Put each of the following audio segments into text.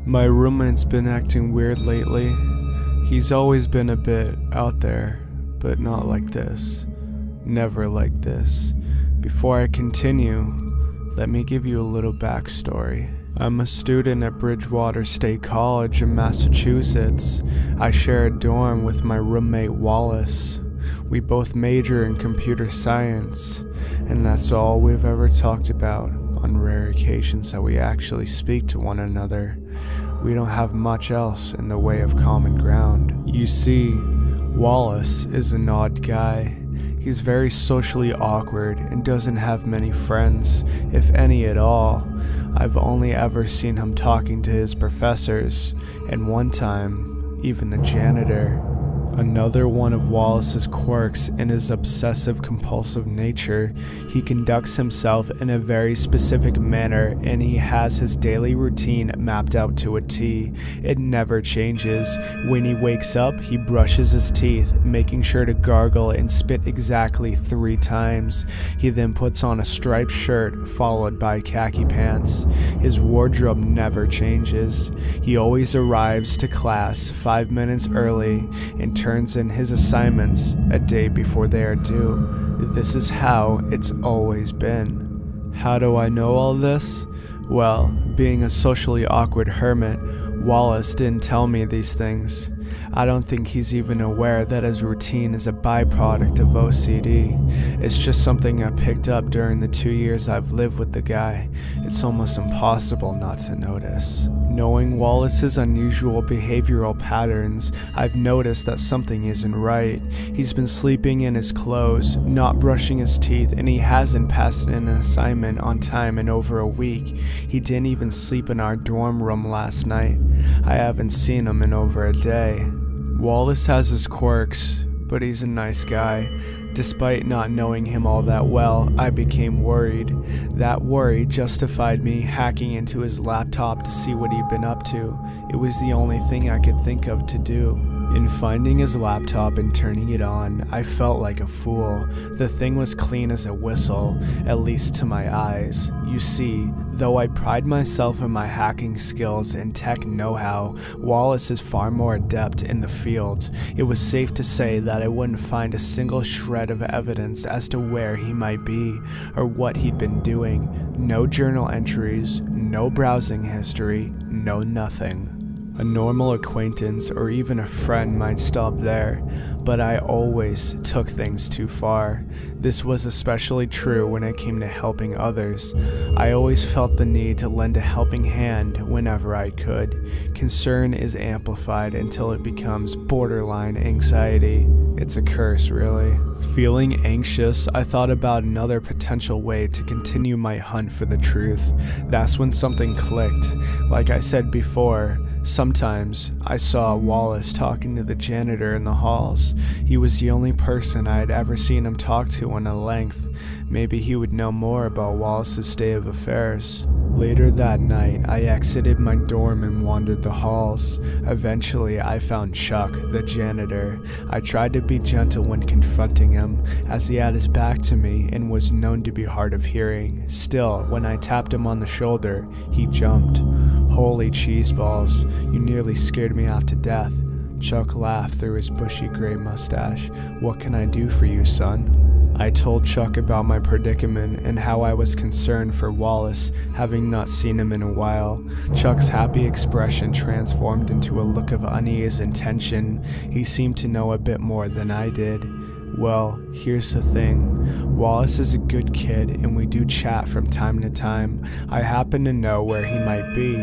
My roommate's been acting weird lately. He's always been a bit out there, but not like this. Never like this. Before I continue, let me give you a little backstory. I'm a student at Bridgewater State College in Massachusetts. I share a dorm with my roommate Wallace. We both major in computer science, and that's all we've ever talked about on rare occasions that we actually speak to one another. We don't have much else in the way of common ground. You see, Wallace is an odd guy. He's very socially awkward and doesn't have many friends, if any at all. I've only ever seen him talking to his professors, and one time, even the janitor. Another one of Wallace's quirks in his obsessive-compulsive nature, he conducts himself in a very specific manner, and he has his daily routine mapped out to a T. It never changes. When he wakes up, he brushes his teeth, making sure to gargle and spit exactly 3 times. He then puts on a striped shirt, followed by khaki pants. His wardrobe never changes. He always arrives to class 5 minutes early and turns in his assignments a day before they are due. This is how it's always been. How do I know all this? Well, being a socially awkward hermit, Wallace didn't tell me these things. I don't think he's even aware that his routine is a byproduct of OCD. It's just something I picked up during the 2 years I've lived with the guy. It's almost impossible not to notice. Knowing Wallace's unusual behavioral patterns, I've noticed that something isn't right. He's been sleeping in his clothes, not brushing his teeth, and he hasn't passed an assignment on time in over a week. He didn't even sleep in our dorm room last night. I haven't seen him in over a day. Wallace has his quirks, but he's a nice guy. Despite not knowing him all that well, I became worried. That worry justified me hacking into his laptop to see what he'd been up to. It was the only thing I could think of to do. In finding his laptop and turning it on, I felt like a fool. The thing was clean as a whistle, at least to my eyes. You see, though I pride myself in my hacking skills and tech know-how, Wallace is far more adept in the field. It was safe to say that I wouldn't find a single shred of evidence as to where he might be or what he'd been doing. No journal entries, no browsing history, no nothing. A normal acquaintance or even a friend might stop there, but I always took things too far. This was especially true when it came to helping others. I always felt the need to lend a helping hand whenever I could. Concern is amplified until it becomes borderline anxiety. It's a curse, really. Feeling anxious, I thought about another potential way to continue my hunt for the truth. That's when something clicked. Like I said before, sometimes I saw Wallace talking to the janitor in the halls. He was the only person I had ever seen him talk to in a length. Maybe he would know more about Wallace's state of affairs. Later that night, I exited my dorm and wandered the halls. Eventually, I found Chuck, the janitor. I tried to be gentle when confronting him, as he had his back to me and was known to be hard of hearing. Still, when I tapped him on the shoulder, he jumped. Holy cheese balls, you nearly scared me half to death. Chuck laughed through his bushy gray mustache. What can I do for you, son? I told Chuck about my predicament and how I was concerned for Wallace, having not seen him in a while. Chuck's happy expression transformed into a look of unease and tension. He seemed to know a bit more than I did. Well, here's the thing. Wallace is a good kid and we do chat from time to time. I happen to know where he might be,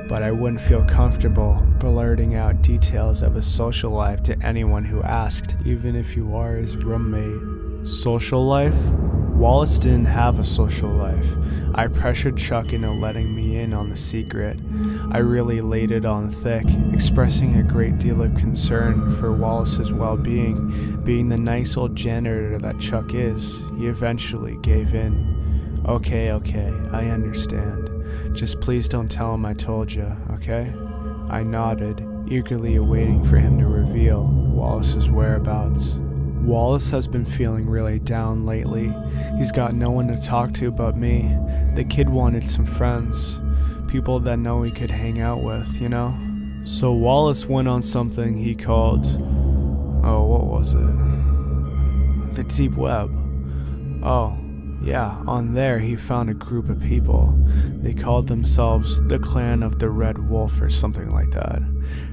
but I wouldn't feel comfortable blurting out details of his social life to anyone who asked, even if you are his roommate. Social life? Wallace didn't have a social life. I pressured Chuck into letting me in on the secret. I really laid it on thick, expressing a great deal of concern for Wallace's well-being. Being the nice old janitor that Chuck is, he eventually gave in. Okay, I understand. Just please don't tell him I told you, okay? I nodded, eagerly awaiting for him to reveal Wallace's whereabouts. Wallace has been feeling really down lately. He's got no one to talk to but me. The kid wanted some friends, People that know he could hang out with, you know? So Wallace went on something he called, what was it? The deep web. Oh, yeah, on there he found a group of people. They called themselves the Clan of the Red Wolf or something like that.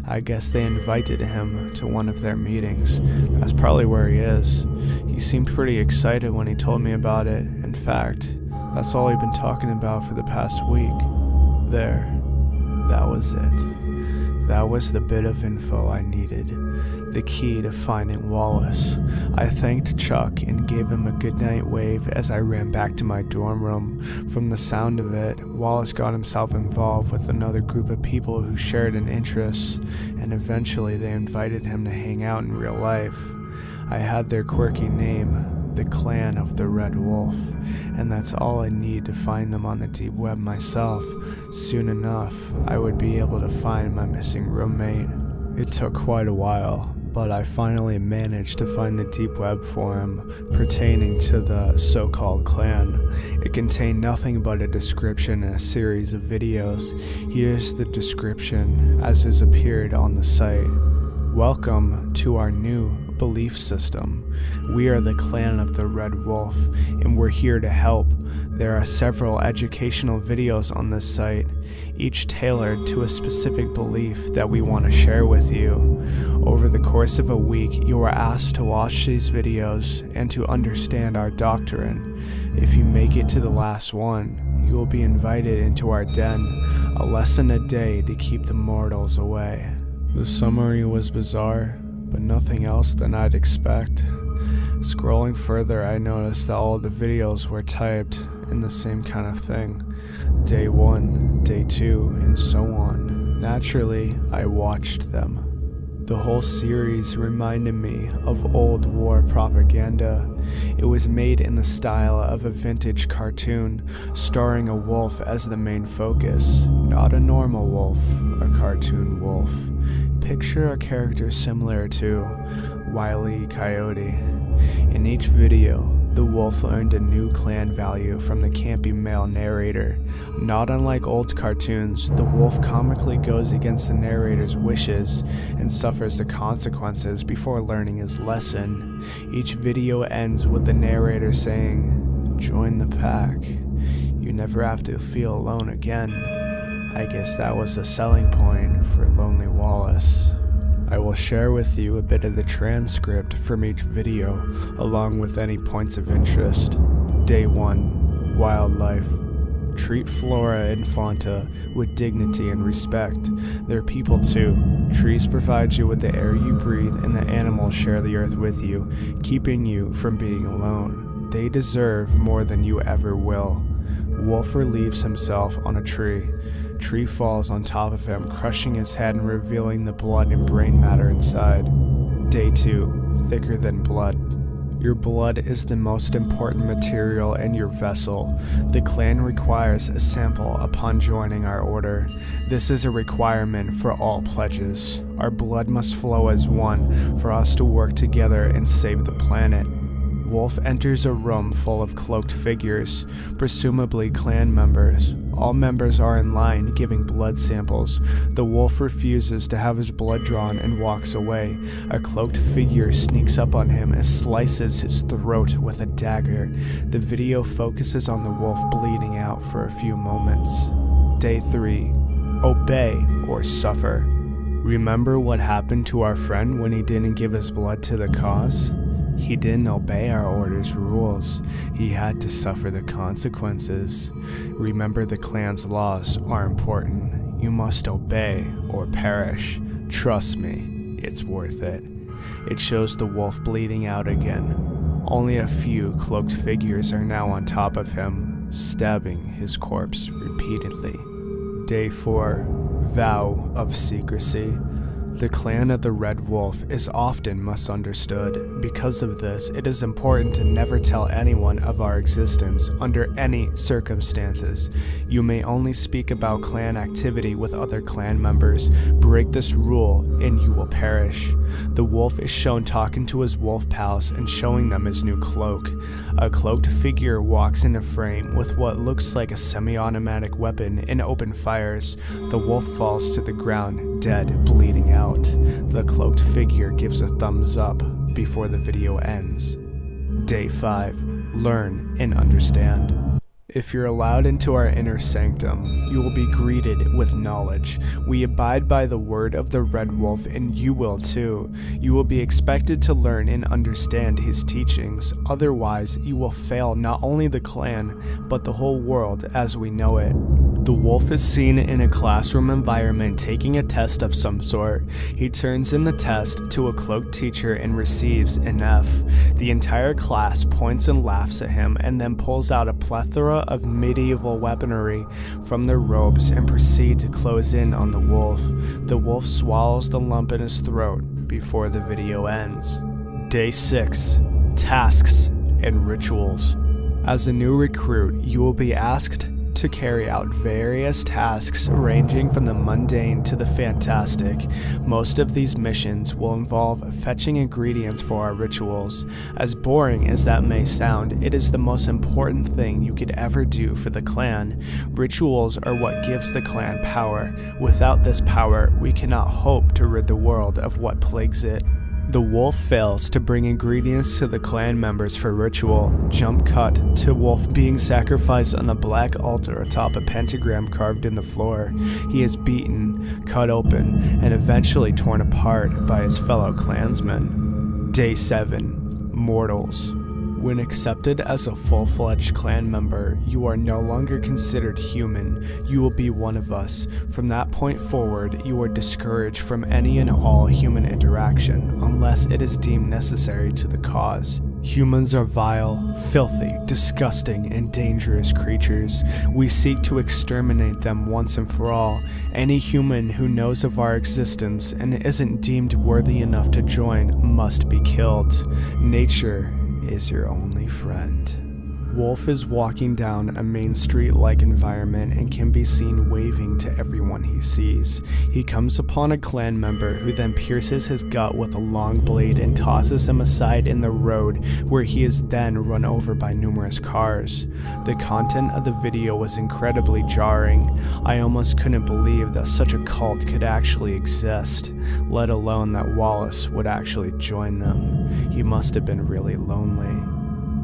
I guess they invited him to one of their meetings. That's probably where he is. He seemed pretty excited when he told me about it. In fact, that's all he'd been talking about for the past week. There. That was it. That was the bit of info I needed. The key to finding Wallace. I thanked Chuck and gave him a goodnight wave as I ran back to my dorm room. From the sound of it, Wallace got himself involved with another group of people who shared an interest, and eventually they invited him to hang out in real life. I had their quirky name, the Clan of the Red Wolf, and that's all I need to find them on the deep web myself. Soon enough, I would be able to find my missing roommate. It took quite a while, but I finally managed to find the deep web for him pertaining to the so-called clan. It contained nothing but a description and a series of videos. Here's the description as has appeared on the site. Welcome to our new belief system. We are the Clan of the Red Wolf, and we're here to help. There are several educational videos on this site, each tailored to a specific belief that we want to share with you. Over the course of a week, you are asked to watch these videos and to understand our doctrine. If you make it to the last one, you will be invited into our den, a lesson a day to keep the mortals away. The summary was bizarre, but nothing else than I'd expect. Scrolling further, I noticed that all the videos were typed in the same kind of thing. Day 1, Day 2, and so on. Naturally, I watched them. The whole series reminded me of old war propaganda. It was made in the style of a vintage cartoon, starring a wolf as the main focus. Not a normal wolf, a cartoon wolf. Picture a character similar to Wile E. Coyote. In each video, the wolf earned a new clan value from the campy male narrator. Not unlike old cartoons, the wolf comically goes against the narrator's wishes and suffers the consequences before learning his lesson. Each video ends with the narrator saying, "Join the pack. You never have to feel alone again." I guess that was the selling point for Lonely Wallace. I will share with you a bit of the transcript from each video, along with any points of interest. Day 1, Wildlife. Treat flora and fauna with dignity and respect. They're people too. Trees provide you with the air you breathe, and the animals share the earth with you, keeping you from being alone. They deserve more than you ever will. Wolf relieves himself on a tree. Tree falls on top of him, crushing his head and revealing the blood and brain matter inside. Day 2, Thicker than blood. Your blood is the most important material in your vessel. The clan requires a sample upon joining our order. This is a requirement for all pledges. Our blood must flow as one for us to work together and save the planet. Wolf enters a room full of cloaked figures, presumably clan members. All members are in line giving blood samples. The wolf refuses to have his blood drawn and walks away. A cloaked figure sneaks up on him and slices his throat with a dagger. The video focuses on the wolf bleeding out for a few moments. Day 3. Obey or suffer. Remember what happened to our friend when he didn't give his blood to the cause? He didn't obey our order's rules. He had to suffer the consequences. Remember, the clan's laws are important. You must obey or perish. Trust me, it's worth it. It shows the wolf bleeding out again. Only a few cloaked figures are now on top of him, stabbing his corpse repeatedly. Day 4, Vow of Secrecy. The clan of the Red Wolf is often misunderstood. Because of this, it is important to never tell anyone of our existence under any circumstances. You may only speak about clan activity with other clan members. Break this rule and you will perish. The wolf is shown talking to his wolf pals and showing them his new cloak. A cloaked figure walks in a frame with what looks like a semi-automatic weapon and open fires. The wolf falls to the ground, dead, bleeding out. The cloaked figure gives a thumbs up before the video ends. Day 5. Learn and understand. If you're allowed into our inner sanctum, you will be greeted with knowledge. We abide by the word of the Red Wolf, and you will too. You will be expected to learn and understand his teachings. Otherwise, you will fail not only the clan, but the whole world as we know it. The wolf is seen in a classroom environment taking a test of some sort. He turns in the test to a cloaked teacher and receives an F. The entire class points and laughs at him and then pulls out a plethora of medieval weaponry from their robes and proceed to close in on the wolf. The wolf swallows the lump in his throat before the video ends. Day 6. Tasks and rituals. As a new recruit, you will be asked to carry out various tasks ranging from the mundane to the fantastic. Most of these missions will involve fetching ingredients for our rituals. As boring as that may sound, it is the most important thing you could ever do for the clan. Rituals are what gives the clan power. Without this power, we cannot hope to rid the world of what plagues it. The wolf fails to bring ingredients to the clan members for ritual. Jump cut to wolf being sacrificed on a black altar atop a pentagram carved in the floor. He is beaten, cut open, and eventually torn apart by his fellow clansmen. Day 7. Mortals. When accepted as a full-fledged clan member, you are no longer considered human. You will be one of us. From that point forward, you are discouraged from any and all human interaction, unless it is deemed necessary to the cause. Humans are vile, filthy, disgusting, and dangerous creatures. We seek to exterminate them once and for all. Any human who knows of our existence and isn't deemed worthy enough to join must be killed. Nature is your only friend. Wolf is walking down a main street-like environment and can be seen waving to everyone he sees. He comes upon a clan member who then pierces his gut with a long blade and tosses him aside in the road, where he is then run over by numerous cars. The content of the video was incredibly jarring. I almost couldn't believe that such a cult could actually exist, let alone that Wallace would actually join them. He must have been really lonely.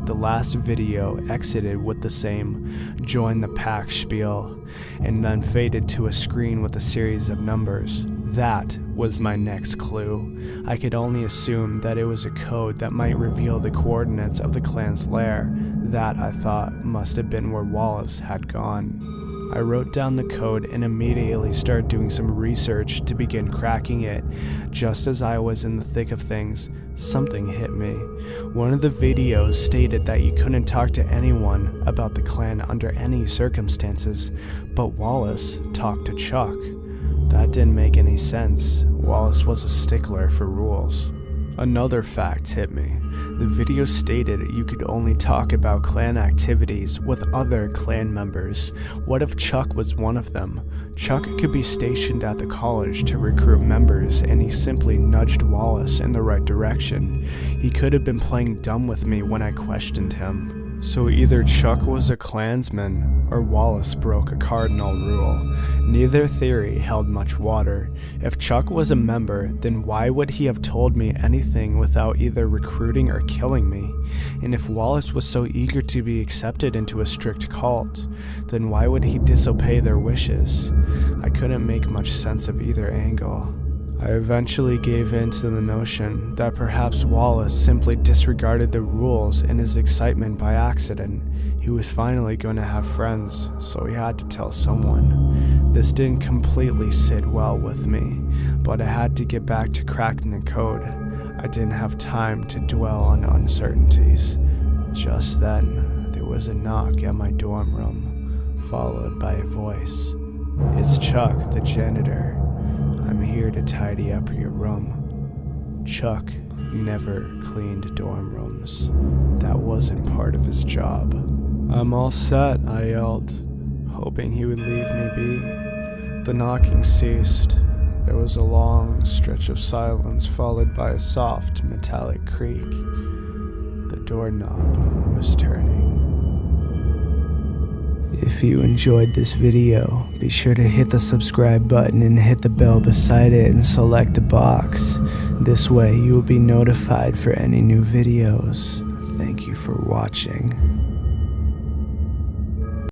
The last video exited with the same "join the pack" spiel, and then faded to a screen with a series of numbers. That was my next clue. I could only assume that it was a code that might reveal the coordinates of the clan's lair. That, I thought, must have been where Wallace had gone. I wrote down the code and immediately started doing some research to begin cracking it. Just as I was in the thick of things, something hit me. One of the videos stated that you couldn't talk to anyone about the clan under any circumstances, but Wallace talked to Chuck. That didn't make any sense. Wallace was a stickler for rules. Another fact hit me. The video stated you could only talk about clan activities with other clan members. What if Chuck was one of them? Chuck could be stationed at the college to recruit members, and he simply nudged Wallace in the right direction. He could have been playing dumb with me when I questioned him. So either Chuck was a Klansman, or Wallace broke a cardinal rule. Neither theory held much water. If Chuck was a member, then why would he have told me anything without either recruiting or killing me? And if Wallace was so eager to be accepted into a strict cult, then why would he disobey their wishes? I couldn't make much sense of either angle. I eventually gave in to the notion that perhaps Wallace simply disregarded the rules in his excitement by accident. He was finally going to have friends, so he had to tell someone. This didn't completely sit well with me, but I had to get back to cracking the code. I didn't have time to dwell on uncertainties. Just then, there was a knock at my dorm room, followed by a voice. "It's Chuck, the janitor. I'm here to tidy up your room. Chuck never cleaned dorm rooms. That wasn't part of his job. I'm all set, I yelled, hoping he would leave me be. The knocking ceased. There was a long stretch of silence followed by a soft metallic creak. The doorknob was turning. If you enjoyed this video, be sure to hit the subscribe button and hit the bell beside it and select the box. This way you will be notified for any new videos. Thank you for watching.